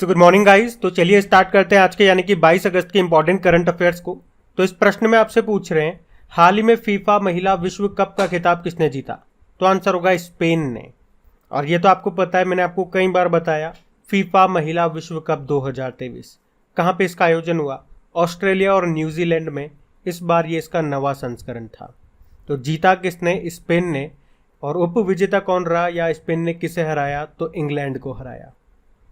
So good morning guys. तो चलिए start करते हैं आज के यानी कि 22 अगस्त के इंपॉर्टेंट करंट अफेयर्स को। तो इस प्रश्न में आपसे पूछ रहे हैं, हाल ही में फीफा महिला विश्व कप का खिताब किसने जीता? तो आंसर होगा स्पेन ने। और ये तो आपको पता है, मैंने आपको कई बार बताया, फीफा महिला विश्व कप 2023 कहाँ पे इसका आयोजन हुआ? ऑस्ट्रेलिया और न्यूजीलैंड में। इस बार ये इसका नवा संस्करण था। तो जीता किसने? स्पेन ने। और उप विजेता कौन रहा या स्पेन ने किसे हराया? तो इंग्लैंड को हराया।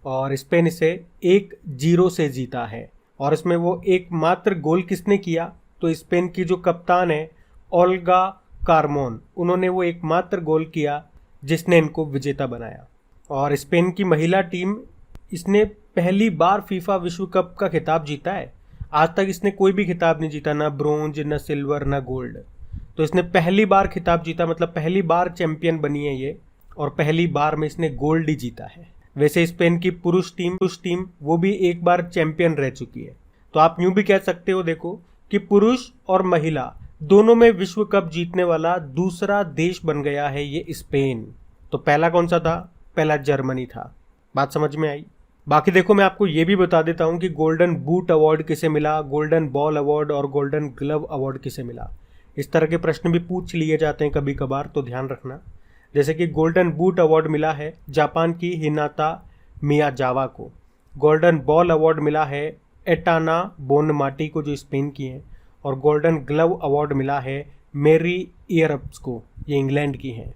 और स्पेन इसे 1-0 से जीता है। और इसमें वो एकमात्र गोल किसने किया? तो स्पेन की जो कप्तान है ओल्गा कार्मोन, उन्होंने वो एकमात्र गोल किया जिसने इनको विजेता बनाया। और स्पेन की महिला टीम, इसने पहली बार फीफा विश्व कप का खिताब जीता है। आज तक इसने कोई भी खिताब नहीं जीता, ना ब्रोंज, ना सिल्वर, ना गोल्ड। तो इसने पहली बार खिताब जीता, मतलब पहली बार चैंपियन बनी है ये। और पहली बार में इसने गोल्ड ही जीता है। वैसे स्पेन की पुरुष टीम वो भी एक बार चैंपियन रह चुकी है। तो आप यूं भी कह सकते हो, देखो कि पुरुष और महिला दोनों में विश्व कप जीतने वाला दूसरा देश बन गया है ये स्पेन। तो पहला कौन सा था? पहला जर्मनी था। बात समझ में आई? बाकी देखो, मैं आपको ये भी बता देता हूँ कि गोल्डन बूट अवार्ड किसे मिला, गोल्डन बॉल अवार्ड और गोल्डन ग्लव अवार्ड किसे मिला। इस तरह के प्रश्न भी पूछ लिए जाते हैं कभी कभार, तो ध्यान रखना। जैसे कि गोल्डन बूट अवार्ड मिला है जापान की हिनाता मियाजावा को। गोल्डन बॉल अवार्ड मिला है एटाना बोनमाटी को, जो स्पेन की हैं। और गोल्डन ग्लव अवार्ड मिला है मेरी इयरप्स को, ये इंग्लैंड की हैं।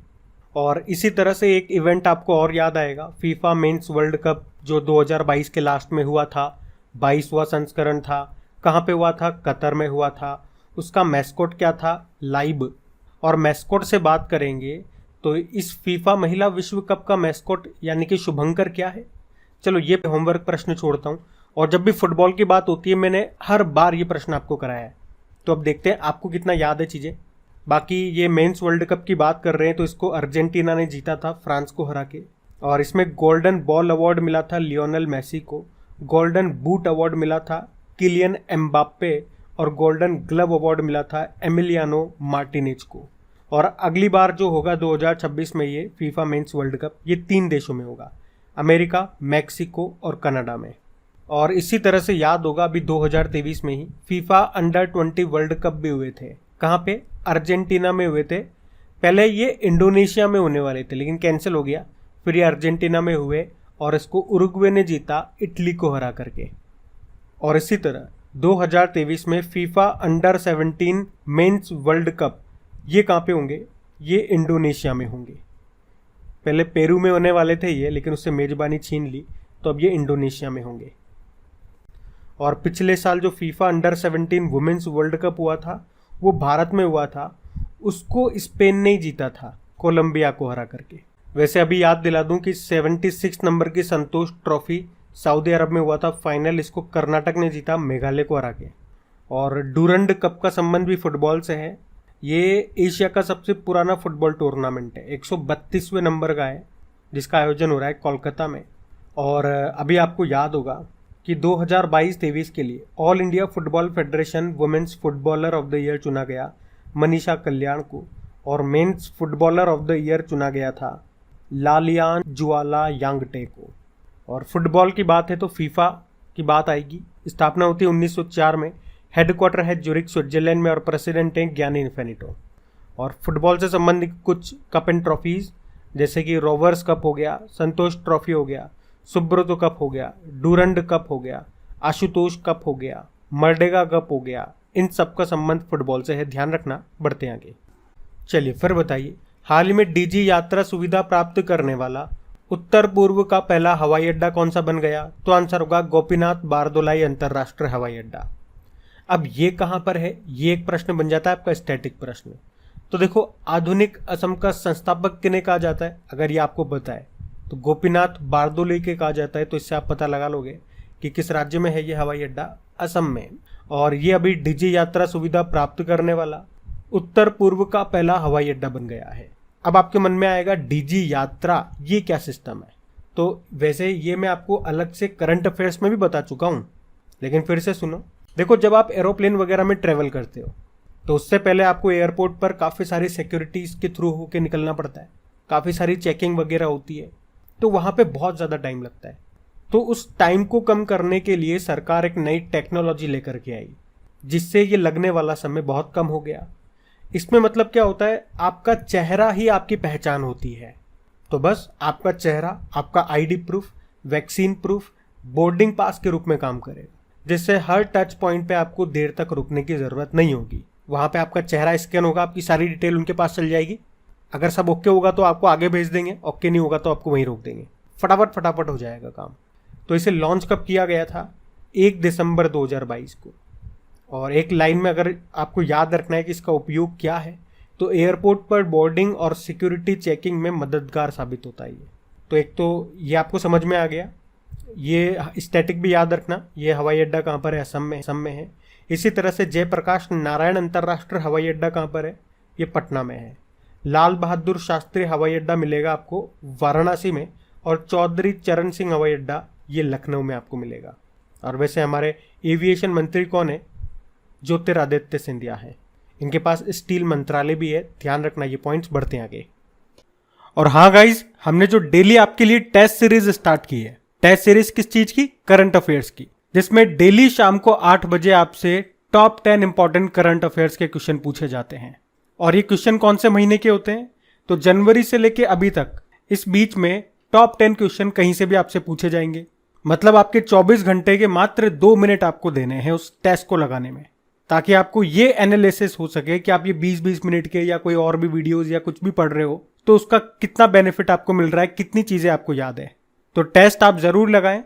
और इसी तरह से एक इवेंट आपको और याद आएगा, फीफा मेंस वर्ल्ड कप जो 2022 के लास्ट में हुआ था, 22वां संस्करण था। कहाँ पे हुआ था? कतर में हुआ था। उसका मैस्कोट क्या था? लाइब। और मैस्कोट से बात करेंगे तो इस फीफा महिला विश्व कप का मैस्कोट यानी कि शुभंकर क्या है? चलो ये होमवर्क प्रश्न छोड़ता हूँ। और जब भी फुटबॉल की बात होती है, मैंने हर बार ये प्रश्न आपको कराया है। तो अब देखते हैं आपको कितना याद है चीज़ें। बाकी ये मेंस वर्ल्ड कप की बात कर रहे हैं तो इसको अर्जेंटीना ने जीता था फ्रांस को हरा के। और इसमें गोल्डन बॉल अवार्ड मिला था लियोनेल मेसी को, गोल्डन बूट अवार्ड मिला था किलियन एम्बाप्पे और गोल्डन ग्लव अवार्ड मिला था एमिलियानो मार्टिनेज को। और अगली बार जो होगा 2026 में ये फीफा मेंस वर्ल्ड कप, ये 3 देशों में होगा, अमेरिका, मैक्सिको और कनाडा में। और इसी तरह से याद होगा अभी 2023 में ही फीफा अंडर 20 वर्ल्ड कप भी हुए थे। कहाँ पे? अर्जेंटीना में हुए थे। पहले ये इंडोनेशिया में होने वाले थे लेकिन कैंसिल हो गया, फिर ये अर्जेंटीना में हुए और इसको उरुग्वे ने जीता इटली को हरा करके। और इसी तरह 2023 में FIFA under 17 mains world cup, ये कहाँ पे होंगे? ये इंडोनेशिया में होंगे। पहले पेरू में होने वाले थे ये, लेकिन उससे मेजबानी छीन ली, तो अब ये इंडोनेशिया में होंगे। और पिछले साल जो FIFA under 17 women's world cup हुआ था, वो भारत में हुआ था। उसको स्पेन ने ही जीता था कोलंबिया को हरा करके। वैसे अभी याद दिला दूं कि 76 नंबर की संतोष ट्रॉफी सऊदी अरब में हुआ था फाइनल, इसको कर्नाटक ने जीता मेघालय को हरा के। और डूरंड कप का संबंध भी फुटबॉल से है। ये एशिया का सबसे पुराना फुटबॉल टूर्नामेंट है, 132वें नंबर का है, जिसका आयोजन हो रहा है कोलकाता में। और अभी आपको याद होगा कि 2022-23 के लिए All India Football Federation women's footballer of the year चुना गया मनीषा कल्याण को। और men's footballer of the year चुना गया था लालियान जुआला यांगटे को। और फुटबॉल की बात है तो फीफा की बात आएगी। स्थापना होती है 1904 में, हेडक्वार्टर है ज्यूरिख स्विट्जरलैंड में और प्रेसिडेंट हैं गियानी इन्फेनिटो। और फुटबॉल से संबंधित कुछ कप एंड ट्रॉफीज जैसे कि रोवर्स कप हो गया, संतोष ट्रॉफी हो गया, सुब्रतो कप हो गया, डूरंड कप हो गया, आशुतोष कप हो गया, मर्डेगा कप हो गया, इन सब का संबंध फुटबॉल से है, ध्यान रखना। बढ़ते हैं आगे। चलिए फिर बताइए, हाल ही में डीजी यात्रा सुविधा प्राप्त करने वाला उत्तर पूर्व का पहला हवाई अड्डा कौन सा बन गया? तो आंसर होगा गोपीनाथ बारदोलाई अंतरराष्ट्रीय हवाई अड्डा। अब ये कहाँ पर है? ये एक प्रश्न बन जाता है आपका स्टैटिक प्रश्न। तो देखो, आधुनिक असम का संस्थापक किन्हें कहा जाता है? अगर ये आपको पता है तो गोपीनाथ बारदोलाई के कहा जाता है। तो इससे आप पता लगा लोगे कि किस राज्य में है ये हवाई अड्डा, असम में। और ये अभी डीजी यात्रा सुविधा प्राप्त करने वाला उत्तर पूर्व का पहला हवाई अड्डा बन गया है। अब आपके मन में आएगा डीजी यात्रा ये क्या सिस्टम है? तो वैसे ये मैं आपको अलग से करंट अफेयर्स में भी बता चुका हूँ, लेकिन फिर से सुनो। देखो, जब आप एरोप्लेन वगैरह में ट्रेवल करते हो तो उससे पहले आपको एयरपोर्ट पर काफ़ी सारी सिक्योरिटीज़ के थ्रू होकर निकलना पड़ता है, काफ़ी सारी चेकिंग वगैरह होती है, तो वहाँ पे बहुत ज़्यादा टाइम लगता है। तो उस टाइम को कम करने के लिए सरकार एक नई टेक्नोलॉजी लेकर के आई, जिससे ये लगने वाला समय बहुत कम हो गया। इसमें मतलब क्या होता है, आपका चेहरा ही आपकी पहचान होती है। तो बस आपका चेहरा आपका ID proof, vaccine proof, boarding pass के रूप में काम करेगा, जिससे हर टच पॉइंट पे आपको देर तक रुकने की जरूरत नहीं होगी। वहां पे आपका चेहरा स्कैन होगा, आपकी सारी डिटेल उनके पास चल जाएगी। अगर सब ओके होगा तो आपको आगे भेज देंगे, ओके नहीं होगा तो आपको वहीं रोक देंगे। फटाफट हो जाएगा काम। तो इसे लॉन्च कब किया गया था? 1 दिसंबर 2022 को। और एक लाइन में अगर आपको याद रखना है कि इसका उपयोग क्या है, तो एयरपोर्ट पर बोर्डिंग और सिक्योरिटी चेकिंग में मददगार साबित होता है ये। तो एक तो ये आपको समझ में आ गया। ये स्टैटिक भी याद रखना, ये हवाई अड्डा कहाँ पर है? असम में है। इसी तरह से जयप्रकाश नारायण अंतर्राष्ट्रीय हवाई अड्डा कहाँ पर है? ये पटना में है। लाल बहादुर शास्त्री हवाई अड्डा मिलेगा आपको वाराणसी में, और चौधरी चरण सिंह हवाई अड्डा ये लखनऊ में आपको मिलेगा। और वैसे हमारे एविएशन मंत्री कौन है? ज्योतिरादित्य सिंधिया है। इनके पास स्टील मंत्रालय भी है, ध्यान रखना। ये पॉइंट्स बढ़ते हैं आगे। और हाँ गाइज, हमने जो डेली आपके लिए टेस्ट सीरीज स्टार्ट की है, टेस्ट सीरीज किस चीज की? करंट अफेयर्स की, जिसमें डेली शाम को 8 बजे आपसे टॉप 10 इंपॉर्टेंट करंट अफेयर्स के क्वेश्चन पूछे जाते हैं। और ये क्वेश्चन कौन से महीने के होते हैं? तो जनवरी से लेके अभी तक इस बीच में टॉप 10 क्वेश्चन कहीं से भी आपसे पूछे जाएंगे। मतलब आपके 24 घंटे के मात्र 2 मिनट आपको देने हैं उस टेस्ट को लगाने में, ताकि आपको ये एनालिसिस हो सके कि आप ये 20-20 मिनट के या कोई और भी वीडियोस या कुछ भी पढ़ रहे हो तो उसका कितना बेनिफिट आपको मिल रहा है, कितनी चीजें आपको याद है। तो टेस्ट आप जरूर लगाएं।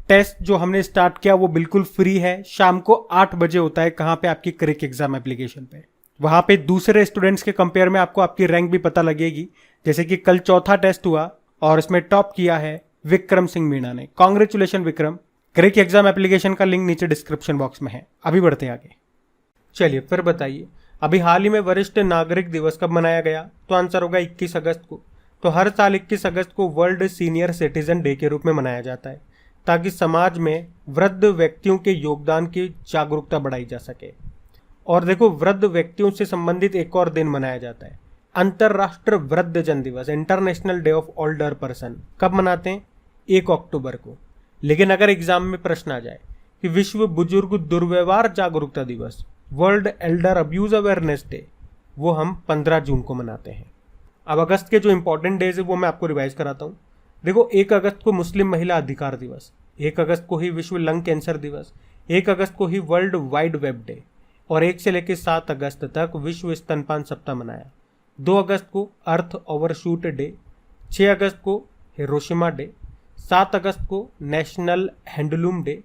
टेस्ट जो हमने स्टार्ट किया वो बिल्कुल फ्री है। शाम को 8 बजे होता है। कहाँ पे? आपकी क्रिक एग्जाम एप्लीकेशन पे। वहां पे दूसरे स्टूडेंट्स के कंपेयर में आपको आपकी रैंक भी पता लगेगी। जैसे कि कल चौथा टेस्ट हुआ और इसमें टॉप किया है विक्रम सिंह मीणा ने। कॉन्ग्रेचुलेशन विक्रम। क्रिक एग्जाम एप्लीकेशन का लिंक नीचे डिस्क्रिप्शन बॉक्स में है। अभी बढ़ते आगे। चलिए फिर बताइए, अभी हाल ही में वरिष्ठ नागरिक दिवस कब मनाया गया? तो आंसर होगा 21 अगस्त को। तो हर साल 21 अगस्त को वर्ल्ड सीनियर सिटीजन डे के रूप में मनाया जाता है, ताकि समाज में वृद्ध व्यक्तियों के योगदान की जागरूकता बढ़ाई जा सके। और देखो, वृद्ध व्यक्तियों से संबंधित एक और दिन मनाया जाता है, अंतरराष्ट्रीय वृद्धजन दिवस, international day of older person. कब मनाते हैं? 1 अक्टूबर को। लेकिन अगर एग्जाम में प्रश्न आ जाए कि विश्व बुजुर्ग दुर्व्यवहार जागरूकता दिवस, world Elder abuse awareness day, वो हम 15 जून को मनाते हैं। अब अगस्त के जो इंपॉर्टेंट डेज है वो मैं आपको रिवाइज कराता हूँ। देखो, 1 अगस्त को मुस्लिम महिला अधिकार दिवस, 1 अगस्त को ही विश्व लंग कैंसर दिवस, 1 अगस्त को ही वर्ल्ड वाइड वेब डे, और 1 से लेकर 7 अगस्त तक विश्व स्तनपान सप्ताह मनाया। 2 अगस्त को अर्थ ओवरशूट डे, 6 अगस्त को हिरोशिमा डे, 7 अगस्त को नेशनल हैंडलूम डे,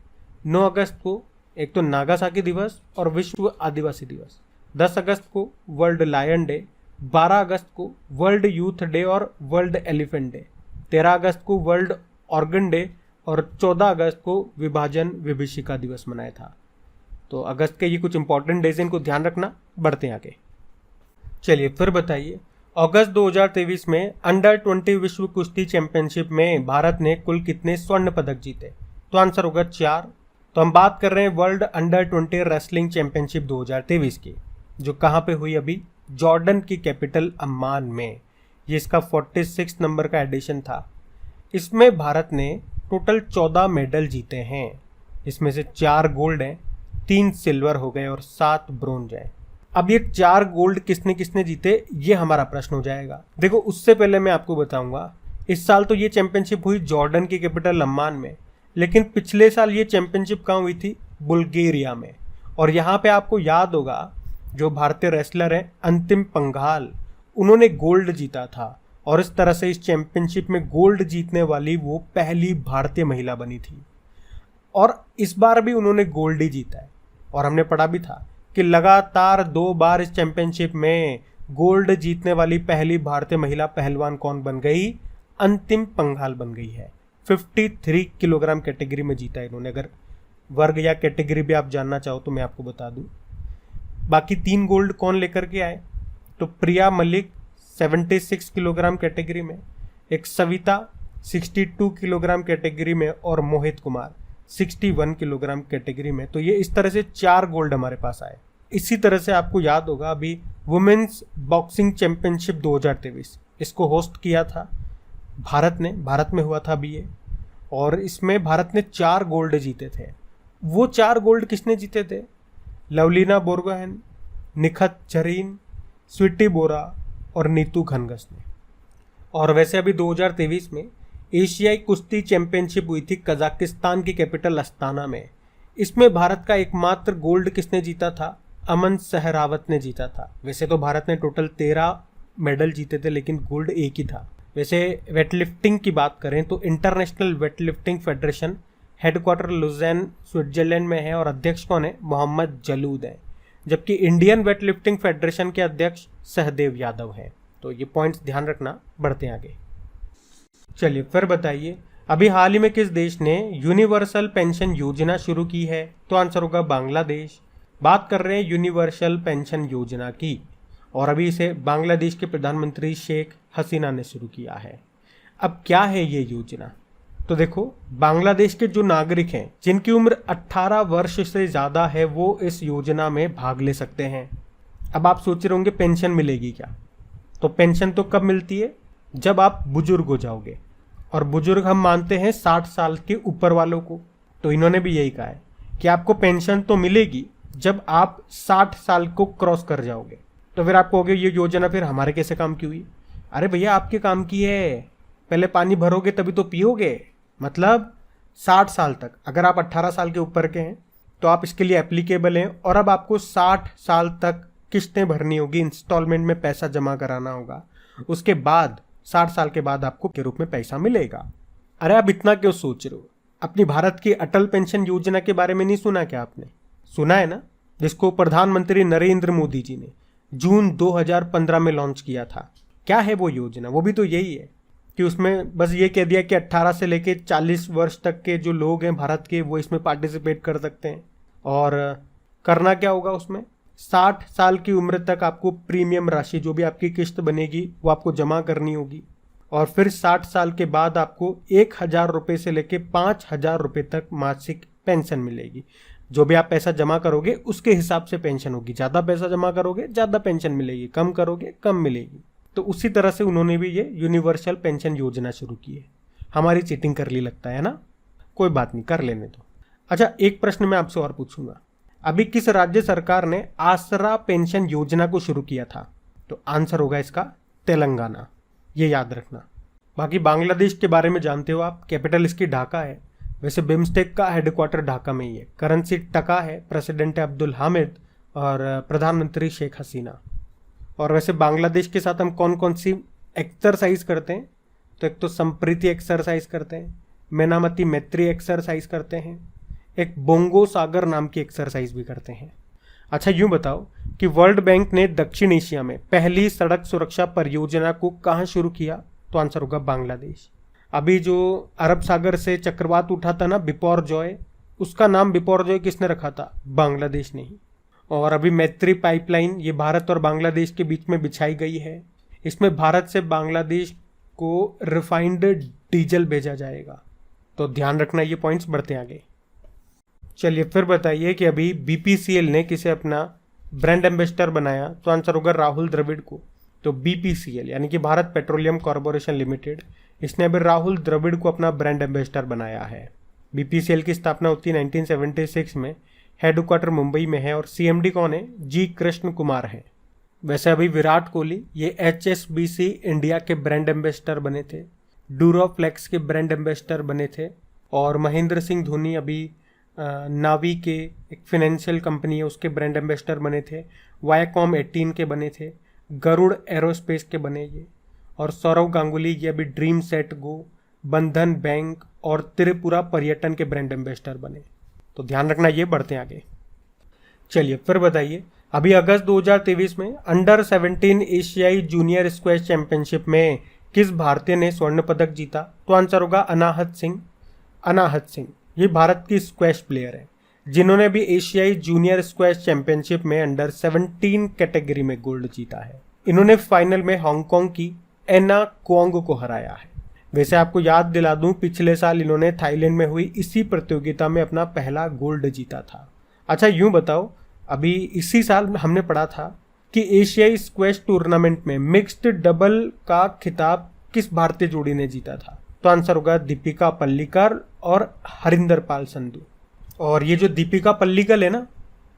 9 अगस्त को एक तो नागासाकी दिवस और विश्व आदिवासी दिवस, 10 अगस्त को वर्ल्ड लायन डे, 12 अगस्त को वर्ल्ड यूथ डे और वर्ल्ड एलिफेंट डे, 13 अगस्त को वर्ल्ड ऑर्गन डे और 14 अगस्त को विभाजन विभीषिका दिवस मनाया था। तो अगस्त के ये कुछ इंपॉर्टेंट डेज, इनको ध्यान रखना। बढ़ते हैं आगे। चलिए फिर बताइए, अगस्त 2023 में अंडर 20 विश्व कुश्ती चैंपियनशिप में भारत ने कुल कितने स्वर्ण पदक जीते? तो आंसर होगा 4। तो हम बात कर रहे हैं वर्ल्ड अंडर 20 रेसलिंग चैंपियनशिप 2023 की, जो कहाँ पे हुई? अभी जॉर्डन की कैपिटल अम्मान में। ये इसका 46 नंबर का एडिशन था। इसमें भारत ने टोटल 14 मेडल जीते हैं। इसमें से 4 गोल्ड हैं, 3 सिल्वर हो गए और 7 ब्रोंज हैं। अब ये 4 गोल्ड किसने किसने जीते, ये हमारा प्रश्न हो जाएगा। देखो, उससे पहले मैं आपको बताऊंगा, इस साल तो ये चैंपियनशिप हुई जॉर्डन की कैपिटल अम्मान में, लेकिन पिछले साल ये चैंपियनशिप कहाँ हुई थी? बुल्गारिया में। और यहाँ पे आपको याद होगा, जो भारतीय रेसलर हैं अंतिम पंघाल, उन्होंने गोल्ड जीता था। और इस तरह से इस चैंपियनशिप में गोल्ड जीतने वाली वो पहली भारतीय महिला बनी थी। और इस बार भी उन्होंने गोल्ड ही जीता है। और हमने पढ़ा भी था कि लगातार 2 बार इस चैंपियनशिप में गोल्ड जीतने वाली पहली भारतीय महिला पहलवान कौन बन गई? अंतिम पंघाल बन गई है। 53 किलोग्राम कैटेगरी में जीता है इन्होंने। अगर वर्ग या कैटेगरी भी आप जानना चाहो तो मैं आपको बता दूं। बाकी 3 गोल्ड कौन लेकर के आए? तो प्रिया मलिक 76 किलोग्राम कैटेगरी में, एक सविता 62 किलोग्राम कैटेगरी में और मोहित कुमार 61 किलोग्राम कैटेगरी में। तो ये इस तरह से 4 गोल्ड हमारे पास आए। इसी तरह से आपको याद होगा, अभी वुमेन्स बॉक्सिंग चैंपियनशिप 2023 इसको होस्ट किया था भारत ने, भारत में हुआ था अभी ये। और इसमें भारत ने 4 गोल्ड जीते थे। वो 4 गोल्ड किसने जीते थे? लवलीना बोरगोहेन, निखत झरीन, स्वीटी बोरा और नीतू घनघस ने। और वैसे अभी 2023 में एशियाई कुश्ती चैंपियनशिप हुई थी कजाकिस्तान की कैपिटल अस्ताना में। इसमें भारत का एकमात्र गोल्ड किसने जीता था? अमन सहरावत ने जीता था। वैसे तो भारत ने टोटल 13 मेडल जीते थे, लेकिन गोल्ड एक ही था। वैसे वेटलिफ्टिंग की बात करें तो international weightlifting federation headquarter Lausanne Switzerland में है और अध्यक्ष कौन है? मोहम्मद जलूद है। जबकि इंडियन वेटलिफ्टिंग फेडरेशन के अध्यक्ष सहदेव यादव हैं। तो ये पॉइंट्स ध्यान रखना, बढ़ते हैं आगे। चलिए फिर बताइए, अभी हाल ही में किस देश ने यूनिवर्सल पेंशन योजना शुरू की है? तो आंसर होगा बांग्लादेश। बात कर रहे हैं यूनिवर्सल पेंशन योजना की, और अभी इसे बांग्लादेश के प्रधानमंत्री शेख हसीना ने शुरू किया है। अब क्या है ये योजना? तो देखो, बांग्लादेश के जो नागरिक हैं जिनकी उम्र 18 वर्ष से ज़्यादा है वो इस योजना में भाग ले सकते हैं। अब आप सोच रहे होंगे पेंशन मिलेगी क्या? तो पेंशन तो कब मिलती है? जब आप बुजुर्ग हो जाओगे, और बुजुर्ग हम मानते हैं 60 साल के ऊपर वालों को। तो इन्होंने भी यही कहा है कि आपको पेंशन तो मिलेगी जब आप 60 साल को क्रॉस कर जाओगे। तो फिर आप कहोगे ये योजना फिर हमारे कैसे काम की हुई? अरे भैया, आपके काम की है। पहले पानी भरोगे तभी तो पियोगे। मतलब 60 साल तक, अगर आप 18 साल के ऊपर के हैं तो आप इसके लिए एप्लीकेबल हैं, और अब आपको 60 साल तक किस्तें भरनी होगी, इंस्टॉलमेंट में पैसा जमा कराना होगा। उसके बाद 60 साल के बाद आपको के रूप में पैसा मिलेगा। अरे आप इतना क्यों सोच रहे हो? अपनी भारत की अटल पेंशन योजना के बारे में नहीं सुना क्या आपने? सुना है ना, जिसको प्रधानमंत्री नरेंद्र मोदी जी ने जून 2015 में लॉन्च किया था। क्या है वो योजना? वो भी तो यही है कि उसमें बस ये कह दिया कि 18 से लेके 40 वर्ष तक के जो लोग हैं भारत के, वो इसमें पार्टिसिपेट कर सकते हैं। और करना क्या होगा उसमें? 60 साल की उम्र तक आपको प्रीमियम राशि, जो भी आपकी किस्त बनेगी, वो आपको जमा करनी होगी। और फिर 60 साल के बाद आपको 1,000 रुपये से लेके 5,000 रुपये तक मासिक पेंशन मिलेगी। जो भी आप पैसा जमा करोगे उसके हिसाब से पेंशन होगी। ज़्यादा पैसा जमा करोगे ज़्यादा पेंशन मिलेगी, कम करोगे कम मिलेगी। तो उसी तरह से उन्होंने भी ये यूनिवर्सल पेंशन योजना शुरू की है। हमारी चीटिंग कर ली लगता है ना, कोई बात नहीं, कर लेने दो। अच्छा, एक प्रश्न मैं आपसे और पूछूंगा, अभी किस राज्य सरकार ने आसरा पेंशन योजना को शुरू किया था? तो आंसर होगा इसका तेलंगाना, ये याद रखना। बाकी बांग्लादेश के बारे में जानते हो आप, कैपिटल इसकी ढाका है। वैसे बिम्स्टेक का हेडक्वार्टर ढाका में ही है। करेंसी टका है, प्रेसिडेंट है अब्दुल हामिद और प्रधानमंत्री शेख हसीना। और वैसे बांग्लादेश के साथ हम कौन कौन सी एक्सरसाइज करते हैं? तो एक तो संप्रीति एक्सरसाइज करते हैं, मेनामती मैत्री एक्सरसाइज करते हैं, एक बोंगो सागर नाम की एक्सरसाइज भी करते हैं। अच्छा, यूं बताओ कि वर्ल्ड बैंक ने दक्षिण एशिया में पहली सड़क सुरक्षा परियोजना को कहाँ शुरू किया? तो आंसर होगा बांग्लादेश। अभी जो अरब सागर से चक्रवात उठा था ना, बिपौर-जॉय, उसका नाम बिपौर-जॉय किसने रखा था? बांग्लादेश ने ही। और अभी मैत्री पाइपलाइन, ये भारत और बांग्लादेश के बीच में बिछाई गई है। इसमें भारत से बांग्लादेश को रिफाइंड डीजल भेजा जाएगा। तो ध्यान रखना ये पॉइंट्स, बढ़ते आगे। चलिए फिर बताइए कि अभी बीपीसीएल ने किसे अपना ब्रांड एम्बेसडर बनाया? तो आंसर होगा राहुल द्रविड़ को। तो बीपीसीएल यानी कि भारत पेट्रोलियम कॉर्पोरेशन लिमिटेड, इसने अभी राहुल द्रविड़ को अपना ब्रांड एम्बेसडर बनाया है। बीपीसीएल की स्थापना होती है 1976 में, हेडक्वार्टर मुंबई में है और सीएमडी कौन है? जी कृष्ण कुमार है। वैसे अभी विराट कोहली ये HSBC इंडिया के ब्रांड एम्बेसडर बने थे, डूरोफ्लेक्स के ब्रांड एम्बेसडर बने थे, और महेंद्र सिंह धोनी अभी नावी के एक फाइनेंशियल कंपनी है उसके ब्रांड एम्बेसडर बने थे, वायाकॉम 18 के बने थे, गरुड़ एरोस्पेस के बने ये, और सौरव गांगुली ये अभी ड्रीम सेट गो, बंधन बैंक और त्रिपुरा पर्यटन के ब्रांड एम्बेसडर बने। तो ध्यान रखना ये, बढ़ते हैं आगे। चलिए फिर बताइए, अभी अगस्त 2023 में अंडर 17 एशियाई जूनियर स्क्वैश चैंपियनशिप में किस भारतीय ने स्वर्ण पदक जीता? तो आंसर होगा अनाहत सिंह। अनाहत सिंह ये भारत की स्क्वैश प्लेयर है जिन्होंने भी एशियाई जूनियर स्क्वैश चैंपियनशिप में अंडर 17 कैटेगरी में गोल्ड जीता है। इन्होंने फाइनल में हांगकांग की एना कोंग को हराया है। वैसे आपको याद दिला दूं, पिछले साल इन्होंने थाईलैंड में हुई इसी प्रतियोगिता में अपना पहला गोल्ड जीता था। अच्छा, यूं बताओ, अभी इसी साल हमने पढ़ा था कि एशियाई स्क्वैश टूर्नामेंट में मिक्स्ड डबल का खिताब किस भारतीय जोड़ी ने जीता था? तो आंसर होगा दीपिका पल्लिकल और हरिंदर पाल संधू। और ये जो दीपिका पल्लिकल है ना,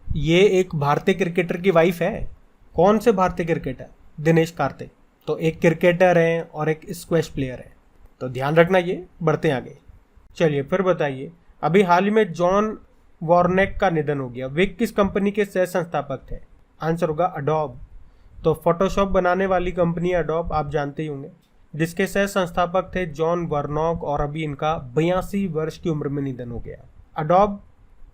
ये एक भारतीय क्रिकेटर की वाइफ है। कौन से भारतीय क्रिकेटर? दिनेश कार्तिक। तो एक क्रिकेटर है और एक स्क्वैश प्लेयर है, तो ध्यान रखना ये। बढ़ते हैं आगे। चलिए फिर बताइए, अभी हाल ही में जॉन वॉर्नेक का निधन हो गया। वे किस कंपनी के सह संस्थापक थे? आंसर होगा अडोब। तो फोटोशॉप बनाने वाली कंपनी अडोब आप जानते ही होंगे, जिसके सह संस्थापक थे जॉन वर्नॉक, और अभी इनका 82 वर्ष की उम्र में निधन हो गया। अडोब,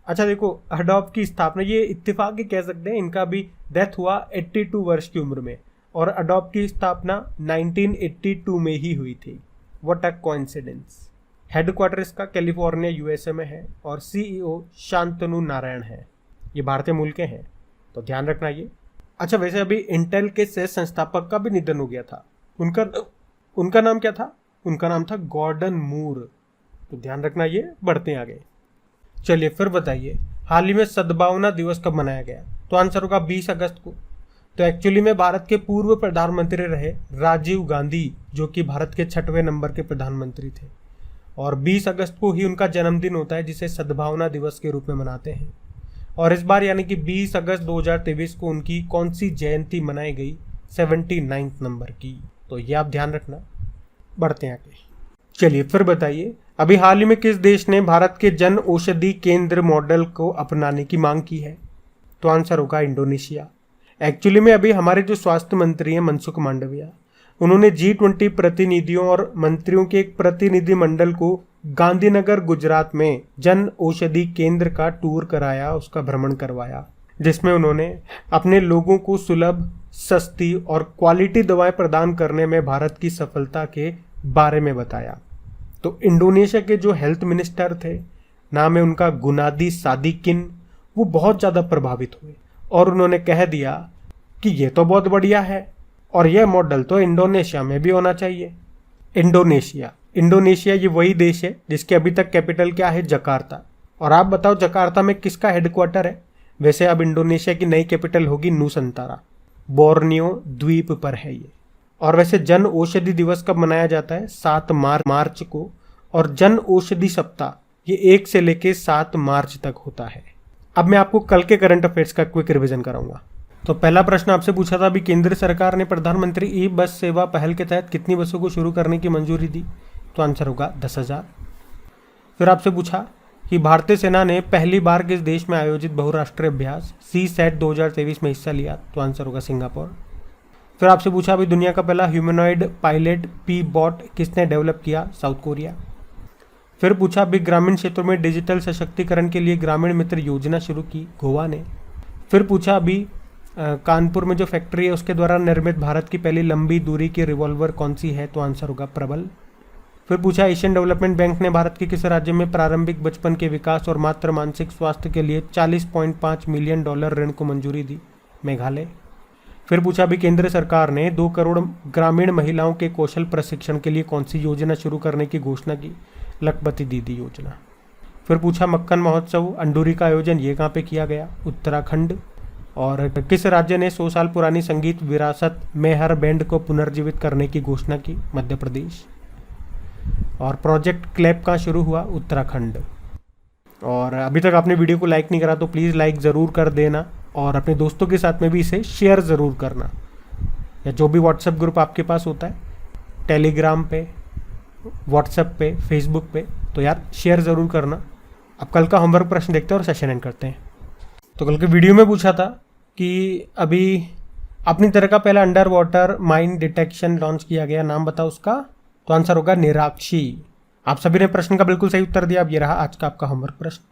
अच्छा देखो, अडोब की स्थापना, ये इत्तेफाक ही कह सकते हैं, इनका भी डेथ हुआ 82 वर्ष की उम्र में, और अडोब की स्थापना 1982 में ही हुई थी। What a coincidence. हेडक्वार्टर इसका कैलिफोर्निया यूएसए में है, और सीईओ शांतनु नारायण है। ये भारतीय मूल के हैं, तो ध्यान रखना ये। अच्छा, वैसे अभी इंटेल के सह संस्थापक का भी निधन हो गया था। उनका नाम क्या था? उनका नाम था गॉर्डन मूर, तो ध्यान रखना ये। बढ़ते हैं आगे। चलिए फिर बताइए, हाल ही में सद्भावना दिवस कब मनाया गया? तो आंसर होगा 20 अगस्त को। तो एक्चुअली में भारत के पूर्व प्रधानमंत्री रहे राजीव गांधी, जो कि भारत के 6वें नंबर के प्रधानमंत्री थे, और 20 अगस्त को ही उनका जन्मदिन होता है, जिसे सद्भावना दिवस के रूप में मनाते हैं। और इस बार यानी कि 20 अगस्त 2023 को उनकी कौन सी जयंती मनाई गई? 79 नंबर की। तो ये आप ध्यान रखना। बढ़ते हैं आगे। चलिए फिर बताइए, अभी हाल ही में किस देश ने भारत के जन औषधि केंद्र मॉडल को अपनाने की मांग की है? तो आंसर होगा इंडोनेशिया। एक्चुअली में अभी हमारे जो स्वास्थ्य मंत्री हैं मनसुख मांडविया, उन्होंने G20 प्रतिनिधियों और मंत्रियों के एक प्रतिनिधि मंडल को गांधीनगर गुजरात में जन औषधि केंद्र का टूर कराया, उसका भ्रमण करवाया, जिसमें उन्होंने अपने लोगों को सुलभ, सस्ती और क्वालिटी दवाएं प्रदान करने में भारत की सफलता के बारे में बताया। तो इंडोनेशिया के जो हेल्थ मिनिस्टर थे, नाम है उनका गुनादी सादिकिन, वो बहुत ज़्यादा प्रभावित हुए और उन्होंने कह दिया कि ये तो बहुत बढ़िया है और यह मॉडल तो इंडोनेशिया में भी होना चाहिए। इंडोनेशिया ये वही देश है जिसके अभी तक कैपिटल क्या है? जकार्ता। और आप बताओ जकार्ता में किसका हेडक्वार्टर है? वैसे अब इंडोनेशिया की नई कैपिटल होगी नूसंतारा, बोर्नियो द्वीप पर है ये। और वैसे जन औषधि दिवस कब मनाया जाता है? 7 मार्च को। और जन औषधि सप्ताह ये 1 से लेके 7 मार्च तक होता है। अब मैं आपको कल के करंट अफेयर्स का क्विक रिवीजन कराऊंगा। तो पहला प्रश्न आपसे पूछा था, अभी केंद्र सरकार ने प्रधानमंत्री ई बस सेवा पहल के तहत कितनी बसों को शुरू करने की मंजूरी दी? तो आंसर होगा 10,000। फिर आपसे पूछा कि भारतीय सेना ने पहली बार किस देश में आयोजित बहुराष्ट्रीय अभ्यास CSAT 2023 में हिस्सा लिया? तो आंसर होगा सिंगापुर। फिर आपसे पूछा, अभी दुनिया का पहला ह्यूमनॉइड पायलट P-bot किसने डेवलप किया? South Korea. फिर पूछा, अभी ग्रामीण क्षेत्रों में डिजिटल सशक्तिकरण के लिए ग्रामीण मित्र योजना शुरू की गोवा ने। फिर पूछा, अभी कानपुर में जो फैक्ट्री है उसके द्वारा निर्मित भारत की पहली लंबी दूरी की रिवॉल्वर कौन सी है? तो आंसर होगा प्रबल। फिर पूछा, एशियन डेवलपमेंट बैंक ने भारत के किस राज्य में प्रारंभिक बचपन के विकास और मात्र मानसिक स्वास्थ्य के लिए $40.5 मिलियन ऋण को मंजूरी दी? मेघालय। फिर पूछा, अभी केंद्र सरकार ने 2 करोड़ ग्रामीण महिलाओं के कौशल प्रशिक्षण के लिए कौन सी योजना शुरू करने की घोषणा की? लखपति दीदी योजना। फिर पूछा, मक्खन महोत्सव अंडूरी का आयोजन ये कहाँ पे किया गया? उत्तराखंड। और किस राज्य ने 100 साल पुरानी संगीत विरासत मेहर बैंड को पुनर्जीवित करने की घोषणा की? मध्य प्रदेश। और प्रोजेक्ट क्लैप कहाँ शुरू हुआ? उत्तराखंड। और अभी तक आपने वीडियो को लाइक नहीं करा तो प्लीज़ लाइक ज़रूर कर देना, और अपने दोस्तों के साथ में भी इसे शेयर ज़रूर करना, या जो भी व्हाट्सएप ग्रुप आपके पास होता है, टेलीग्राम पे, व्हाट्सएप पे, फेसबुक पे, तो यार शेयर ज़रूर करना। अब कल का होमवर्क प्रश्न देखते हैं और सेशन एंड करते हैं। तो कल के वीडियो में पूछा था कि अभी अपनी तरह का पहला under water mine detection launch किया गया, नाम बताओ उसका? तो आंसर होगा निराक्षी। आप सभी ने प्रश्न का बिल्कुल सही उत्तर दिया। अब ये रहा आज का आपका होमवर्क प्रश्न।